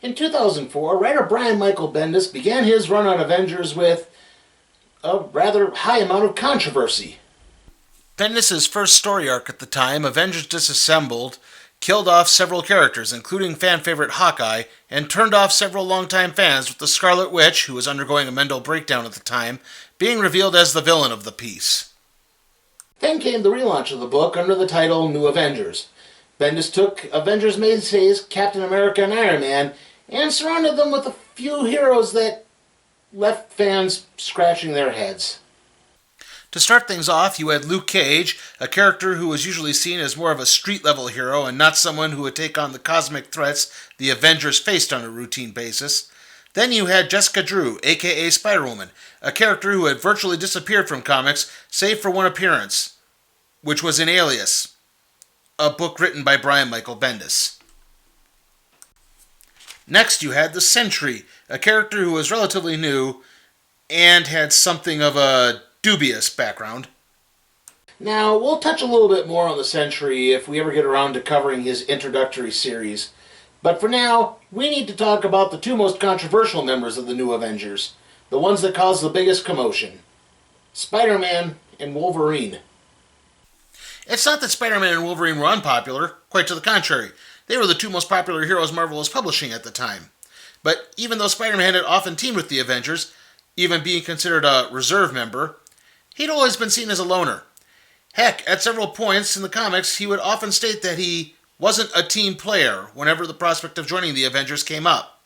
In 2004, writer Brian Michael Bendis began his run on Avengers with a rather high amount of controversy. Bendis' first story arc at the time, Avengers Disassembled, killed off several characters, including fan favorite Hawkeye, and turned off several longtime fans, with the Scarlet Witch, who was undergoing a mental breakdown at the time, being revealed as the villain of the piece. Then came the relaunch of the book under the title New Avengers. Bendis took Avengers mainstays Captain America and Iron Man and surrounded them with a few heroes that left fans scratching their heads. To start things off, you had Luke Cage, a character who was usually seen as more of a street-level hero and not someone who would take on the cosmic threats the Avengers faced on a routine basis. Then you had Jessica Drew, aka Spider-Woman, a character who had virtually disappeared from comics, save for one appearance, which was in Alias, a book written by Brian Michael Bendis. Next you had the Sentry, a character who was relatively new and had something of a dubious background. Now, we'll touch a little bit more on the Sentry if we ever get around to covering his introductory series. But for now, we need to talk about the two most controversial members of the New Avengers, the ones that caused the biggest commotion: Spider-Man and Wolverine. It's not that Spider-Man and Wolverine were unpopular, quite to the contrary. They were the two most popular heroes Marvel was publishing at the time. But even though Spider-Man had often teamed with the Avengers, even being considered a reserve member, he'd always been seen as a loner. Heck, at several points in the comics, he would often state that he wasn't a team player whenever the prospect of joining the Avengers came up.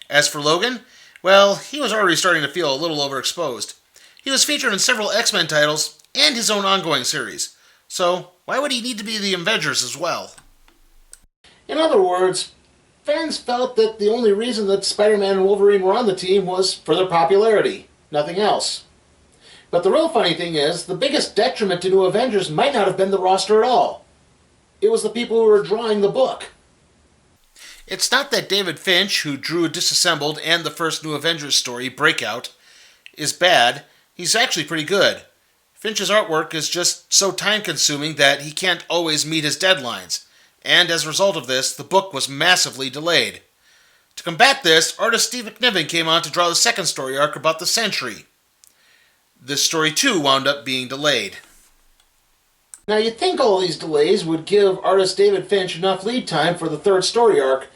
As for Logan, well, he was already starting to feel a little overexposed. He was featured in several X-Men titles and his own ongoing series, so why would he need to be the Avengers as well? In other words, fans felt that the only reason that Spider-Man and Wolverine were on the team was for their popularity, nothing else. But the real funny thing is, the biggest detriment to New Avengers might not have been the roster at all. It was the people who were drawing the book. It's not that David Finch, who drew Disassembled and the first New Avengers story, Breakout, is bad. He's actually pretty good. Finch's artwork is just so time-consuming that he can't always meet his deadlines, and as a result of this, the book was massively delayed. To combat this, artist Steve McNiven came on to draw the second story arc about the Sentry. This story too wound up being delayed. Now you'd think all these delays would give artist David Finch enough lead time for the third story arc,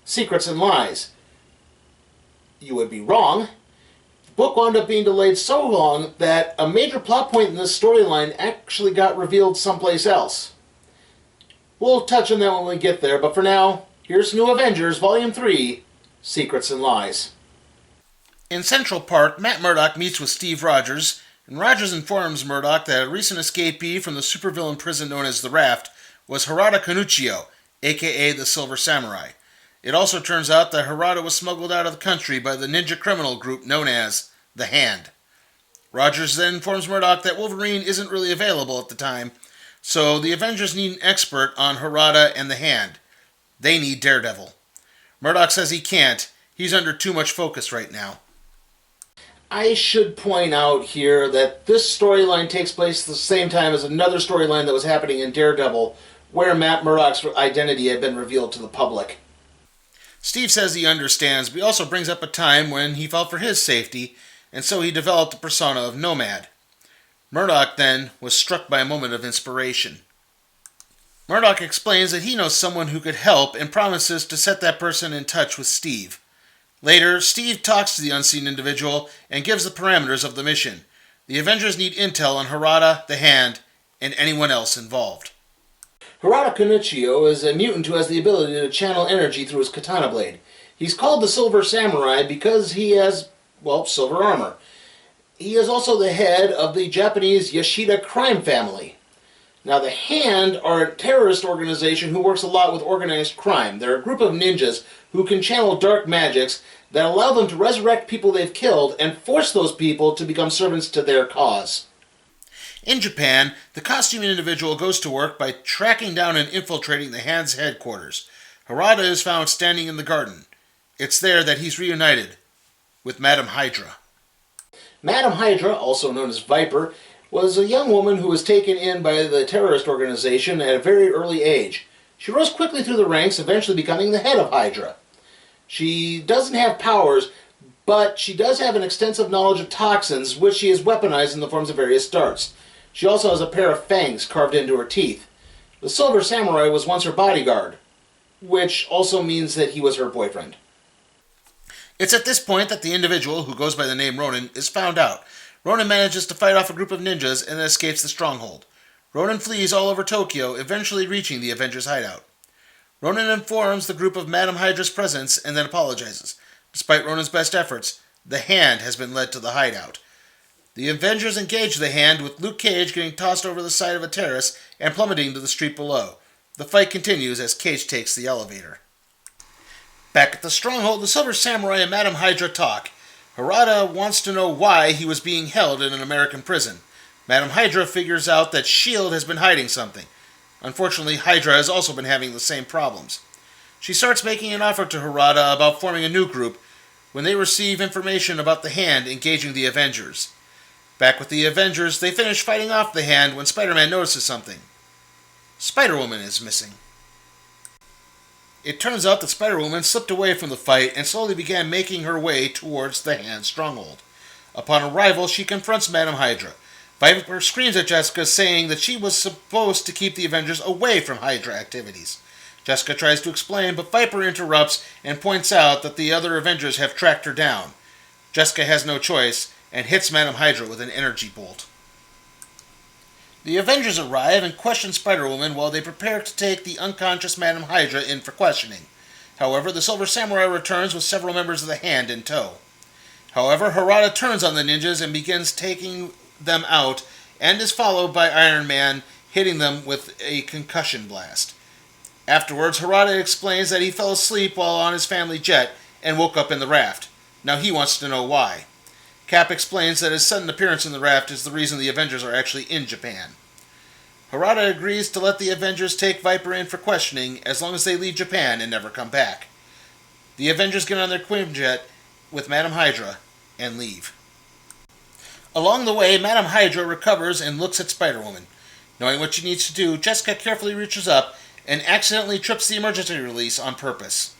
Secrets and Lies. You would be wrong. The book wound up being delayed so long that a major plot point in this storyline actually got revealed someplace else. We'll touch on that when we get there, but for now, here's New Avengers Volume 3, Secrets and Lies. In Central Park, Matt Murdock meets with Steve Rogers, and Rogers informs Murdock that a recent escapee from the supervillain prison known as the Raft was Harada Kanuchio, aka the Silver Samurai. It also turns out that Harada was smuggled out of the country by the ninja criminal group known as the Hand. Rogers then informs Murdock that Wolverine isn't really available at the time, so the Avengers need an expert on Harada and the Hand. They need Daredevil. Murdock says he can't. He's under too much focus right now. I should point out here that this storyline takes place at the same time as another storyline that was happening in Daredevil, where Matt Murdock's identity had been revealed to the public. Steve says he understands, but he also brings up a time when he felt for his safety, and so he developed the persona of Nomad. Murdock, then, was struck by a moment of inspiration. Murdock explains that he knows someone who could help and promises to set that person in touch with Steve. Later, Steve talks to the unseen individual and gives the parameters of the mission. The Avengers need intel on Harada, the Hand, and anyone else involved. Harada Kanuchio is a mutant who has the ability to channel energy through his katana blade. He's called the Silver Samurai because he has, well, silver armor. He is also the head of the Japanese Yashida crime family. Now, the Hand are a terrorist organization who works a lot with organized crime. They're a group of ninjas who can channel dark magics that allow them to resurrect people they've killed and force those people to become servants to their cause. In Japan, the costumed individual goes to work by tracking down and infiltrating the Hand's headquarters. Harada is found standing in the garden. It's there that he's reunited with Madam Hydra. Madam Hydra, also known as Viper, was a young woman who was taken in by the terrorist organization at a very early age. She rose quickly through the ranks, eventually becoming the head of Hydra. She doesn't have powers, but she does have an extensive knowledge of toxins, which she has weaponized in the forms of various darts. She also has a pair of fangs carved into her teeth. The Silver Samurai was once her bodyguard, which also means that he was her boyfriend. It's at this point that the individual, who goes by the name Ronin, is found out. Ronin manages to fight off a group of ninjas and then escapes the stronghold. Ronin flees all over Tokyo, eventually reaching the Avengers' hideout. Ronin informs the group of Madame Hydra's presence and then apologizes. Despite Ronin's best efforts, the Hand has been led to the hideout. The Avengers engage the Hand, with Luke Cage getting tossed over the side of a terrace and plummeting to the street below. The fight continues as Cage takes the elevator. Back at the stronghold, the Silver Samurai and Madame Hydra talk. Harada wants to know why he was being held in an American prison. Madame Hydra figures out that S.H.I.E.L.D. has been hiding something. Unfortunately, Hydra has also been having the same problems. She starts making an offer to Harada about forming a new group when they receive information about the Hand engaging the Avengers. Back with the Avengers, they finish fighting off the Hand when Spider-Man notices something. Spider-Woman is missing. It turns out that Spider-Woman slipped away from the fight and slowly began making her way towards the Hand's stronghold. Upon arrival, she confronts Madame Hydra. Viper screams at Jessica, saying that she was supposed to keep the Avengers away from Hydra activities. Jessica tries to explain, but Viper interrupts and points out that the other Avengers have tracked her down. Jessica has no choice and hits Madame Hydra with an energy bolt. The Avengers arrive and question Spider-Woman while they prepare to take the unconscious Madame Hydra in for questioning. However, the Silver Samurai returns with several members of the Hand in tow. However, Harada turns on the ninjas and begins taking them out, and is followed by Iron Man hitting them with a concussion blast. Afterwards, Harada explains that he fell asleep while on his family jet and woke up in the raft. Now he wants to know why. Cap explains that his sudden appearance in the raft is the reason the Avengers are actually in Japan. Harada agrees to let the Avengers take Viper in for questioning as long as they leave Japan and never come back. The Avengers get on their Quinjet with Madame Hydra and leave. Along the way, Madame Hydra recovers and looks at Spider-Woman. Knowing what she needs to do, Jessica carefully reaches up and accidentally trips the emergency release on purpose.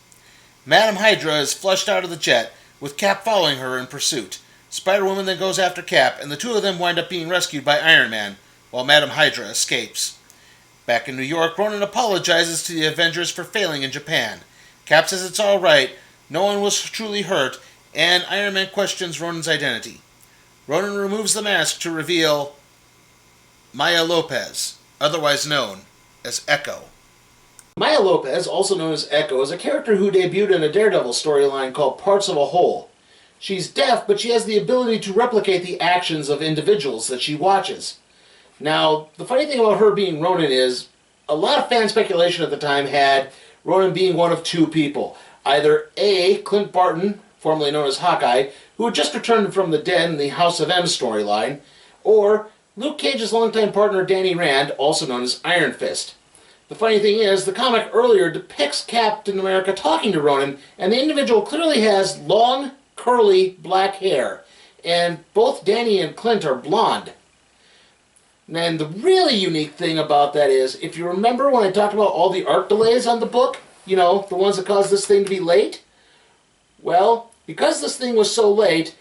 Madame Hydra is flushed out of the jet, with Cap following her in pursuit. Spider-Woman then goes after Cap, and the two of them wind up being rescued by Iron Man, while Madame Hydra escapes. Back in New York, Ronin apologizes to the Avengers for failing in Japan. Cap says it's alright, no one was truly hurt, and Iron Man questions Ronin's identity. Ronin removes the mask to reveal Maya Lopez, otherwise known as Echo. Maya Lopez, also known as Echo, is a character who debuted in a Daredevil storyline called Parts of a Whole. She's deaf, but she has the ability to replicate the actions of individuals that she watches. Now, the funny thing about her being Ronin is, a lot of fan speculation at the time had Ronin being one of two people. Either A, Clint Barton, formerly known as Hawkeye, who had just returned from the dead in the House of M storyline, or Luke Cage's longtime partner Danny Rand, also known as Iron Fist. The funny thing is, the comic earlier depicts Captain America talking to Ronin, and the individual clearly has long, curly, black hair, and both Danny and Clint are blonde. And the really unique thing about that is, if you remember when I talked about all the art delays on the book, you know, the ones that caused this thing to be late? Well, because this thing was so late,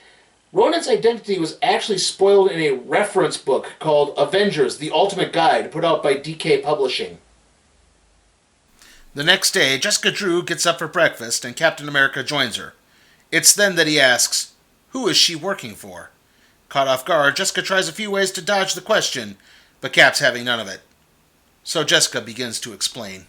Ronin's identity was actually spoiled in a reference book called Avengers, The Ultimate Guide, put out by DK Publishing. The next day, Jessica Drew gets up for breakfast and Captain America joins her. It's then that he asks, who is she working for? Caught off guard, Jessica tries a few ways to dodge the question, but Cap's having none of it. So Jessica begins to explain.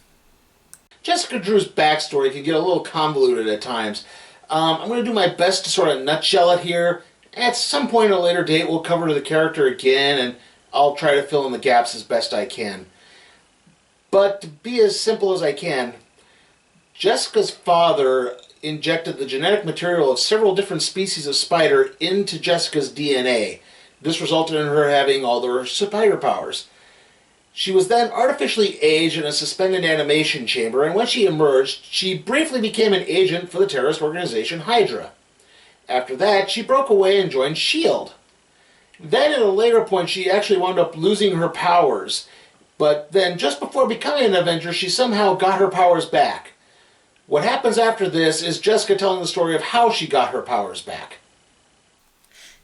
Jessica Drew's backstory can get a little convoluted at times. I'm going to do my best to sort of nutshell it here. At some point at a later date, we'll cover the character again, and I'll try to fill in the gaps as best I can. But to be as simple as I can, Jessica's father injected the genetic material of several different species of spider into Jessica's DNA. This resulted in her having all her spider powers. She was then artificially aged in a suspended animation chamber, and when she emerged, she briefly became an agent for the terrorist organization Hydra. After that, she broke away and joined S.H.I.E.L.D. Then at a later point, she actually wound up losing her powers, but then just before becoming an Avenger, she somehow got her powers back. What happens after this is Jessica telling the story of how she got her powers back.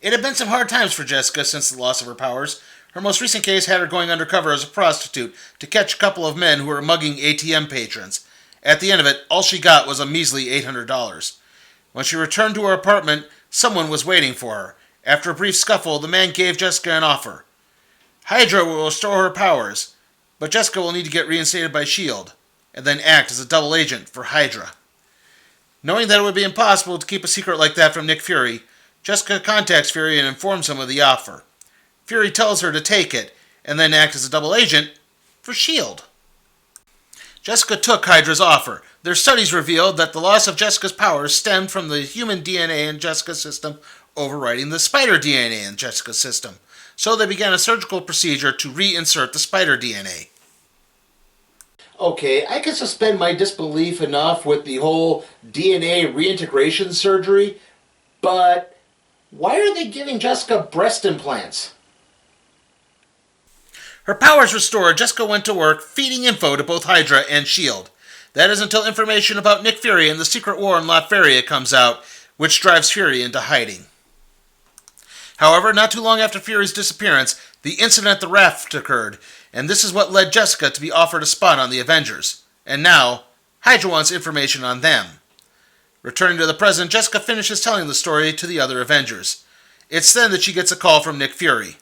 It had been some hard times for Jessica since the loss of her powers. Her most recent case had her going undercover as a prostitute to catch a couple of men who were mugging ATM patrons. At the end of it, all she got was a measly $800. When she returned to her apartment, someone was waiting for her. After a brief scuffle, the man gave Jessica an offer. Hydra will restore her powers, but Jessica will need to get reinstated by S.H.I.E.L.D. and then act as a double agent for Hydra. Knowing that it would be impossible to keep a secret like that from Nick Fury, Jessica contacts Fury and informs him of the offer. Fury tells her to take it, and then act as a double agent for S.H.I.E.L.D. Jessica took Hydra's offer. Their studies revealed that the loss of Jessica's powers stemmed from the human DNA in Jessica's system overriding the spider DNA in Jessica's system. So they began a surgical procedure to reinsert the spider DNA. Okay, I can suspend my disbelief enough with the whole DNA reintegration surgery, but why are they giving Jessica breast implants? Her powers restored, Jessica went to work feeding info to both Hydra and S.H.I.E.L.D. That is until information about Nick Fury and the secret war in Latveria comes out, which drives Fury into hiding. However, not too long after Fury's disappearance, the incident at the raft occurred, and this is what led Jessica to be offered a spot on the Avengers. And now, Hydra wants information on them. Returning to the present, Jessica finishes telling the story to the other Avengers. It's then that she gets a call from Nick Fury.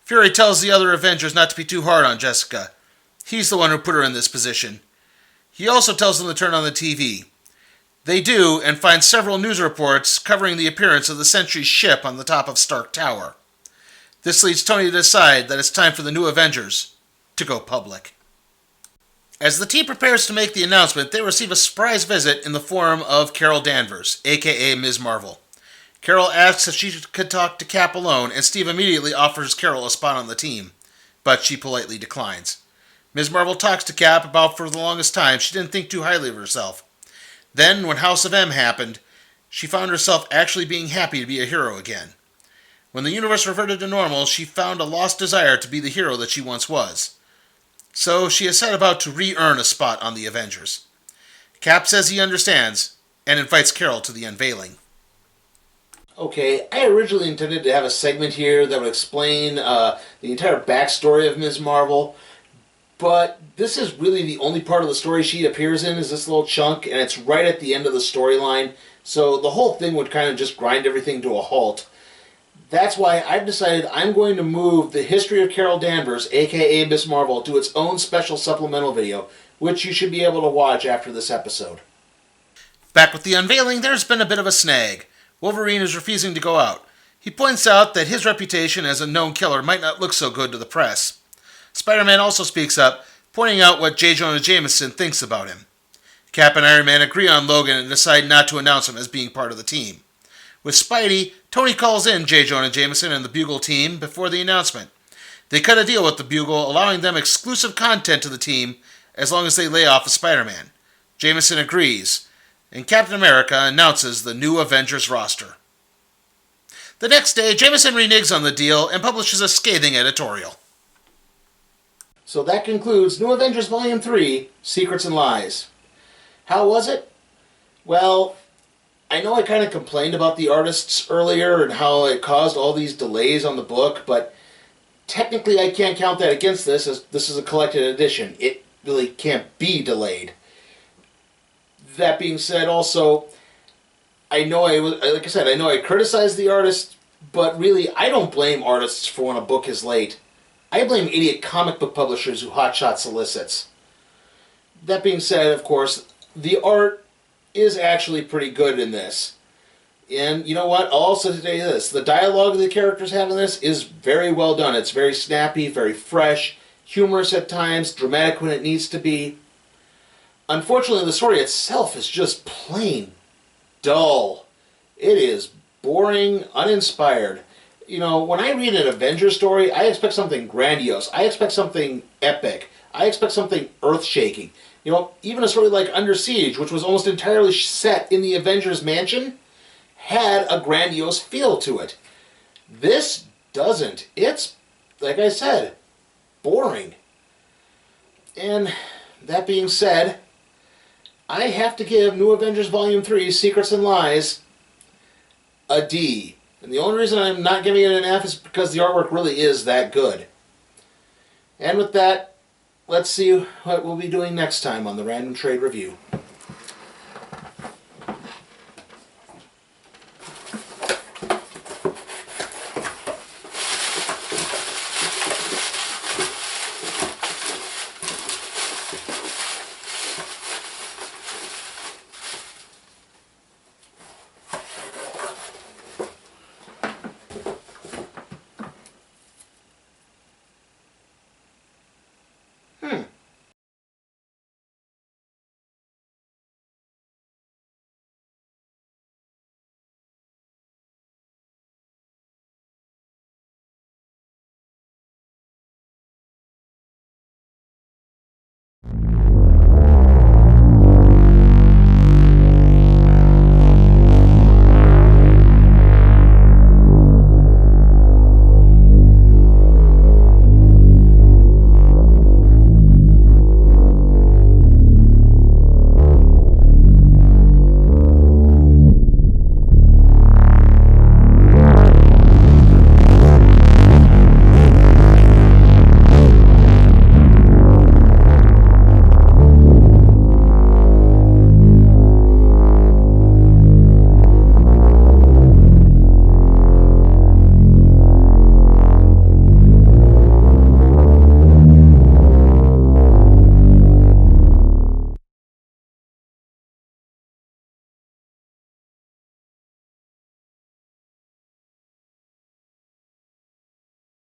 Fury tells the other Avengers not to be too hard on Jessica. He's the one who put her in this position. He also tells them to turn on the TV. They do, and find several news reports covering the appearance of the Sentry's ship on the top of Stark Tower. This leads Tony to decide that it's time for the new Avengers to go public. As the team prepares to make the announcement, they receive a surprise visit in the form of Carol Danvers, aka Ms. Marvel. Carol asks if she could talk to Cap alone, and Steve immediately offers Carol a spot on the team, but she politely declines. Ms. Marvel talks to Cap about for the longest time she didn't think too highly of herself. Then, when House of M happened, she found herself actually being happy to be a hero again. When the universe reverted to normal, she found a lost desire to be the hero that she once was. So she has set about to re-earn a spot on the Avengers. Cap says he understands, and invites Carol to the unveiling. Okay, I originally intended to have a segment here that would explain the entire backstory of Ms. Marvel, but this is really the only part of the story she appears in is this little chunk, and it's right at the end of the storyline, so the whole thing would kind of just grind everything to a halt. That's why I've decided I'm going to move the history of Carol Danvers, aka Ms. Marvel, to its own special supplemental video, which you should be able to watch after this episode. Back with the unveiling, there's been a bit of a snag. Wolverine is refusing to go out. He points out that his reputation as a known killer might not look so good to the press. Spider-Man also speaks up, pointing out what J. Jonah Jameson thinks about him. Cap and Iron Man agree on Logan and decide not to announce him as being part of the team. With Spidey, Tony calls in J. Jonah Jameson and the Bugle team before the announcement. They cut a deal with the Bugle, allowing them exclusive content to the team as long as they lay off of Spider-Man. Jameson agrees, and Captain America announces the new Avengers roster. The next day, Jameson reneges on the deal and publishes a scathing editorial. So that concludes New Avengers Volume 3, Secrets and Lies. How was it? Well, I know I kind of complained about the artists earlier and how it caused all these delays on the book, but technically I can't count that against this, as this is a collected edition. It really can't be delayed. That being said, also, I know I criticized the artists, but really I don't blame artists for when a book is late. I blame idiot comic book publishers who hotshot solicits. That being said, of course, the art is actually pretty good in this. And you know what? I'll also say this. The dialogue the characters have in this is very well done. It's very snappy, very fresh, humorous at times, dramatic when it needs to be. Unfortunately, the story itself is just plain dull. It is boring, uninspired. You know, when I read an Avengers story, I expect something grandiose. I expect something epic. I expect something earth-shaking. You know, even a story like Under Siege, which was almost entirely set in the Avengers mansion, had a grandiose feel to it. This doesn't. It's, like I said, boring. And that being said, I have to give New Avengers Volume 3, Secrets and Lies, a D. And the only reason I'm not giving it an F is because the artwork really is that good. And with that, let's see what we'll be doing next time on the Random Trade Review.